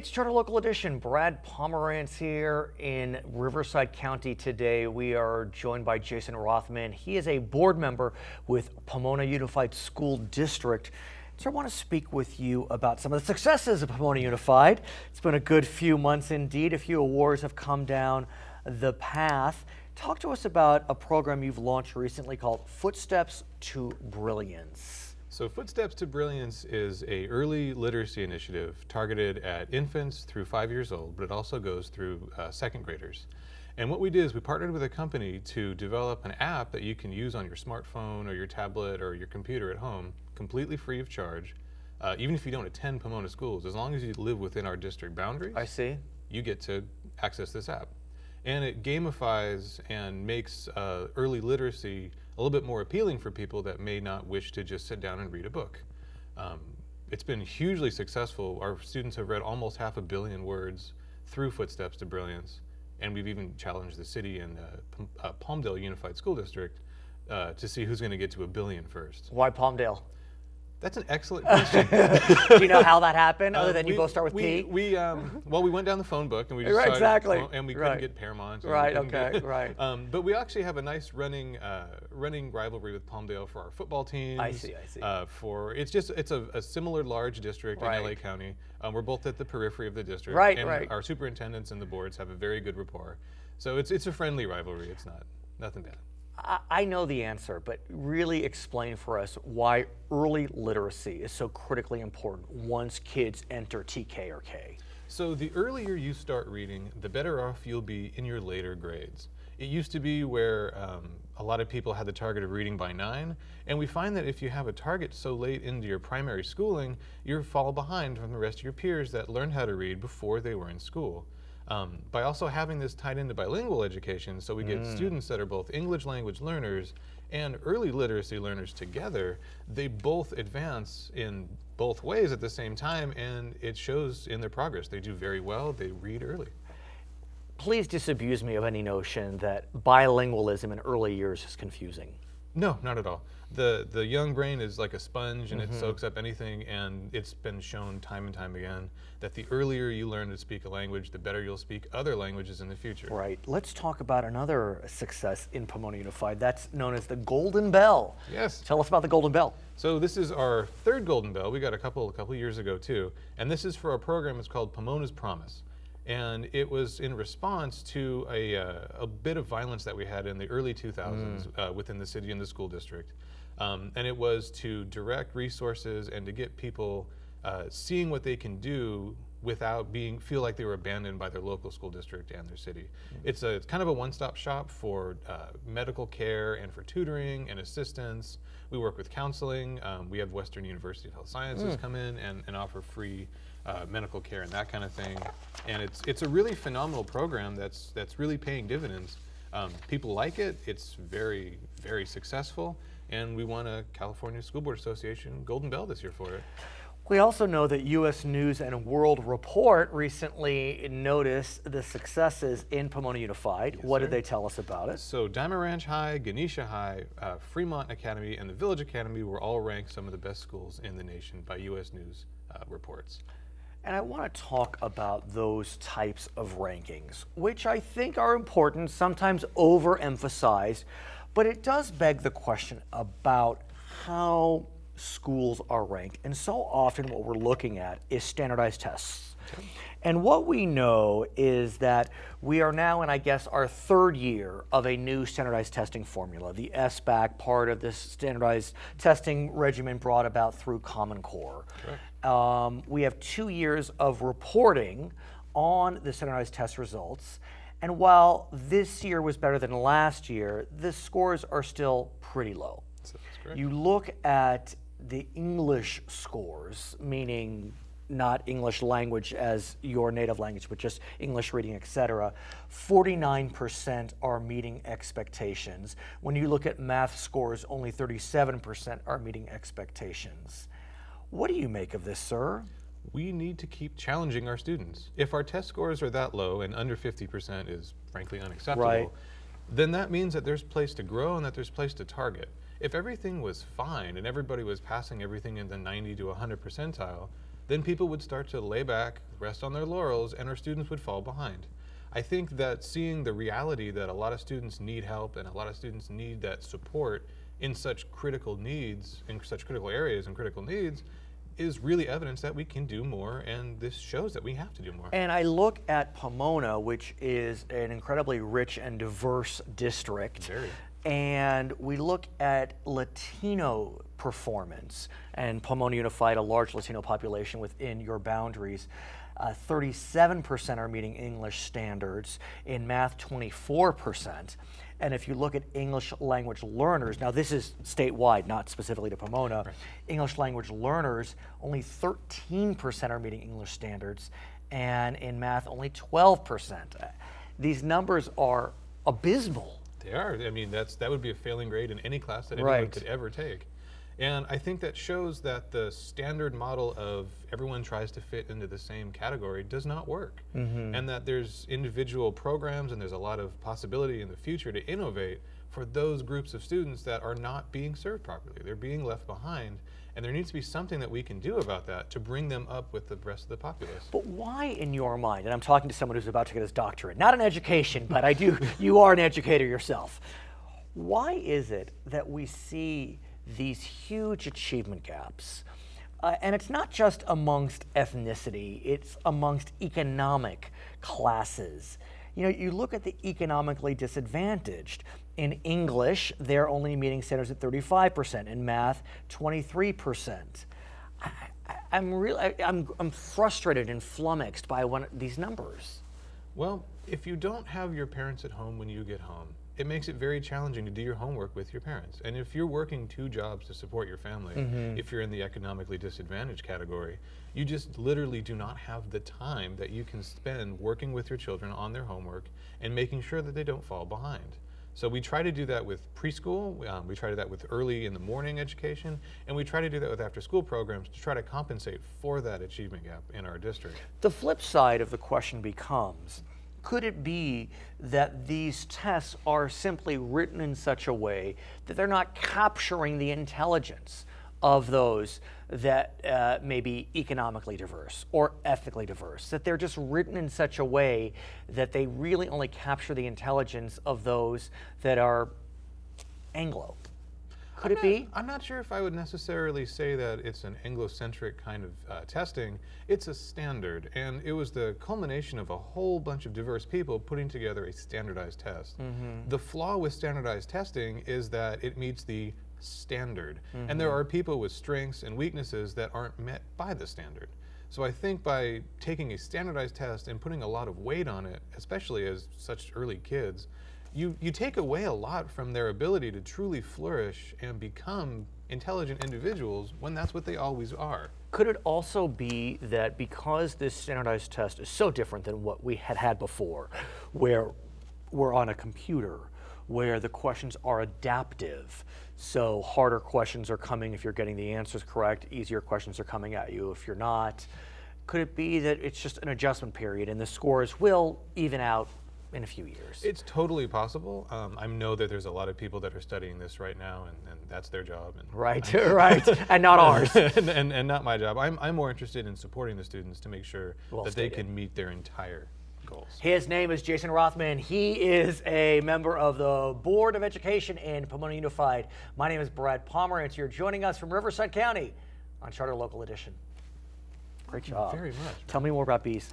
It's Charter Local Edition. Brad Pomerance here in Riverside County today. We are joined by Jason Rothman. He is a board member with Pomona Unified School District. So I want to speak with you about some of the successes of Pomona Unified. It's been a good few months indeed. A few awards have come down the path. Talk to us about a program you've launched recently called Footsteps to Brilliance. So Footsteps to Brilliance is an early literacy initiative targeted at infants through 5 years old, but it also goes through second graders. And what we did is we partnered with a company to develop an app that you can use on your smartphone or your tablet or your computer at home, completely free of charge. Even if you don't attend Pomona schools, as long as you live within our district boundaries, I see. You get to access this app. And it gamifies and makes early literacy a little bit more appealing for people that may not wish to just sit down and read a book. It's been hugely successful. Our students have read almost 500 million words through Footsteps to Brilliance, and we've even challenged the city and Palmdale Unified School District to see who's going to get to 1 billion first. Why Palmdale? That's an excellent question. Do you know how that happened, other than you both start with P? Well, we went down the phone book and we just Right, exactly. And we couldn't get Paramount. Right, okay, right. But we actually have a nice running rivalry with Palmdale for our football teams. I see. It's a similar large district in LA County. We're both at the periphery of the district. Right, and right. Our superintendents and the boards have a very good rapport. So it's a friendly rivalry. It's nothing bad. I know the answer, but really explain for us why early literacy is so critically important once kids enter TK or K. So the earlier you start reading, the better off you'll be in your later grades. It used to be where a lot of people had the target of reading by 9, and we find that if you have a target so late into your primary schooling, you fall behind from the rest of your peers that learned how to read before they were in school. By also having this tied into bilingual education, so we get students that are both English language learners and early literacy learners together, they both advance in both ways at the same time, and it shows in their progress. They do very well, they read early. Please disabuse me of any notion that bilingualism in early years is confusing. No, not at all. The young brain is like a sponge and it soaks up anything, and it's been shown time and time again that the earlier you learn to speak a language, the better you'll speak other languages in the future. Right. Let's talk about another success in Pomona Unified. That's known as the Golden Bell. Yes. Tell us about the Golden Bell. So this is our third Golden Bell. We got a couple years ago too, and this is for a program. It's called Pomona's Promise. And it was in response to a bit of violence that we had in the early 2000s within the city and the school district. And it was to direct resources and to get people seeing what they can do without feel like they were abandoned by their local school district and their city. It's kind of a one-stop shop for medical care and for tutoring and assistance. We work with counseling. We have Western University of Health Sciences come in and offer free medical care and that kind of thing. And it's a really phenomenal program that's really paying dividends. People like it. It's very, very successful. And we won a California School Board Association Golden Bell this year for it. We also know that U.S. News and World Report recently noticed the successes in Pomona Unified. Yes, what sir. did they tell us about it? So Diamond Ranch High, Ganesha High, Fremont Academy, and the Village Academy were all ranked some of the best schools in the nation by U.S. News reports. And I want to talk about those types of rankings, which I think are important, sometimes overemphasized, but it does beg the question about how schools are ranked. And so often what we're looking at is standardized tests. Okay. And what we know is that we are now in, I guess, our third year of a new standardized testing formula, the SBAC, part of this standardized testing regimen brought about through Common Core. We have 2 years of reporting on the standardized test results. And while this year was better than last year, the scores are still pretty low. That's correct. You look at the English scores, meaning not English language as your native language, but just English reading, etc. 49% are meeting expectations. When you look at math scores, only 37% are meeting expectations. What do you make of this, sir? We need to keep challenging our students. If our test scores are that low, and under 50% is frankly unacceptable, then that means that there's place to grow and that there's place to target. If everything was fine and everybody was passing everything in the 90 to 100 percentile, then people would start to lay back, rest on their laurels, and our students would fall behind. I think that seeing the reality that a lot of students need help and a lot of students need that support in such critical needs, in such critical areas and critical needs, is really evidence that we can do more, and this shows that we have to do more. And I look at Pomona, which is an incredibly rich and diverse district. Very. And we look at Latino performance, and Pomona Unified, a large Latino population within your boundaries. 37% are meeting English standards. In math, 24%. And if you look at English language learners, now this is statewide, not specifically to Pomona, Right. English language learners, only 13% are meeting English standards, and in math, only 12%. These numbers are abysmal. They are. I mean, that would be a failing grade in any class that anyone Right. could ever take. And I think that shows that the standard model of everyone tries to fit into the same category does not work. And that there's individual programs and there's a lot of possibility in the future to innovate for those groups of students that are not being served properly. They're being left behind, and there needs to be something that we can do about that to bring them up with the rest of the populace. But why, in your mind, and I'm talking to someone who's about to get his doctorate, not in education, but you are an educator yourself. Why is it that we see these huge achievement gaps? And it's not just amongst ethnicity, it's amongst economic classes. You know, you look at the economically disadvantaged. In English, they're only meeting standards at 35%. In math, 23%. I'm frustrated and flummoxed by these numbers. Well, if you don't have your parents at home when you get home, it makes it very challenging to do your homework with your parents. And if you're working 2 jobs to support your family, if you're in the economically disadvantaged category, you just literally do not have the time that you can spend working with your children on their homework and making sure that they don't fall behind. So we try to do that with preschool, we try to do that with early in the morning education, and we try to do that with after school programs to try to compensate for that achievement gap in our district. The flip side of the question becomes, could it be that these tests are simply written in such a way that they're not capturing the intelligence of those that may be economically diverse or ethnically diverse, that they're just written in such a way that they really only capture the intelligence of those that are Anglo? Could it be? I'm not sure if I would necessarily say that it's an Anglo-centric kind of testing. It's a standard, and it was the culmination of a whole bunch of diverse people putting together a standardized test. The flaw with standardized testing is that it meets the standard, and there are people with strengths and weaknesses that aren't met by the standard. So I think by taking a standardized test and putting a lot of weight on it, especially as such early kids, you take away a lot from their ability to truly flourish and become intelligent individuals when that's what they always are. Could it also be that because this standardized test is so different than what we had before, where we're on a computer, where the questions are adaptive, so harder questions are coming if you're getting the answers correct, easier questions are coming at you if you're not, could it be that it's just an adjustment period and the scores will even out in a few years? It's totally possible. I know that there's a lot of people that are studying this right now, and that's their job. And right, and not ours. and not my job. I'm more interested in supporting the students to make sure that they can meet their entire goals. His name is Jason Rothman. He is a member of the Board of Education in Pomona Unified. My name is Brad Pomerance. You're joining us from Riverside County on Charter Local Edition. Great job. Very much. Tell me more about bees.